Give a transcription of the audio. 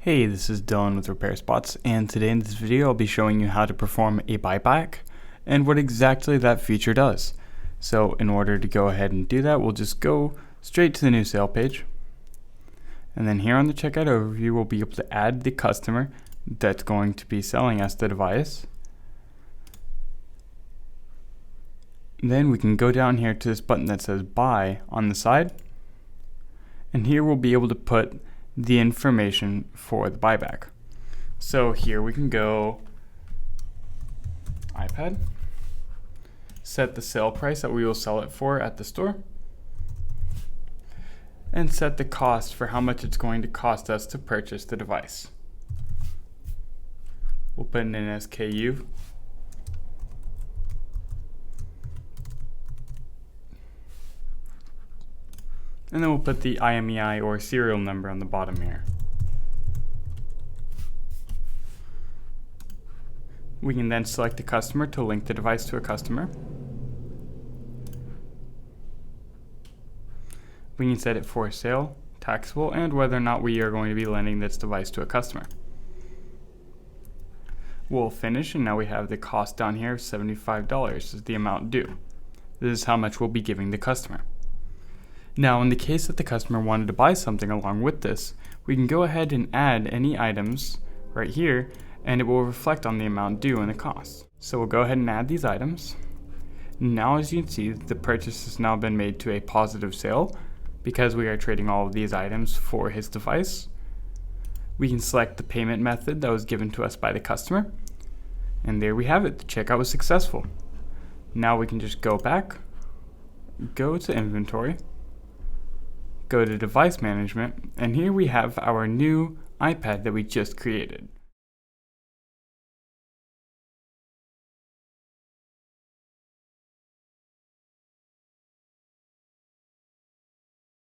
Hey, this is Dylan with Repair Spots, and today in this video I'll be showing you how to perform a buyback and what exactly that feature does. So in order to go ahead and do that, we'll just go straight to the new sale page. And then here on the checkout overview, we'll be able to add the customer that's going to be selling us the device. Then we can go down here to this button that says buy on the side. And here we'll be able to put the information for the buyback. So here we can go iPad, set the sale price that we will sell it for at the store, and set the cost for how much it's going to cost us to purchase the device. We'll put in an SKU. And then we'll put the IMEI or serial number on the bottom here. We can then select the customer to link the device to a customer. We can set it for sale, taxable, and whether or not we are going to be lending this device to a customer. We'll finish, and now we have the cost down here of $75 is the amount due. This is how much we'll be giving the customer. Now, in the case that the customer wanted to buy something along with this, we can go ahead and add any items right here, and it will reflect on the amount due and the cost. So we'll go ahead and add these items. Now, as you can see, the purchase has now been made to a positive sale because we are trading all of these items for his device. We can select the payment method that was given to us by the customer. And there we have it. The checkout was successful. Now we can just go back, go to inventory, go to device management, and here we have our new iPad that we just created.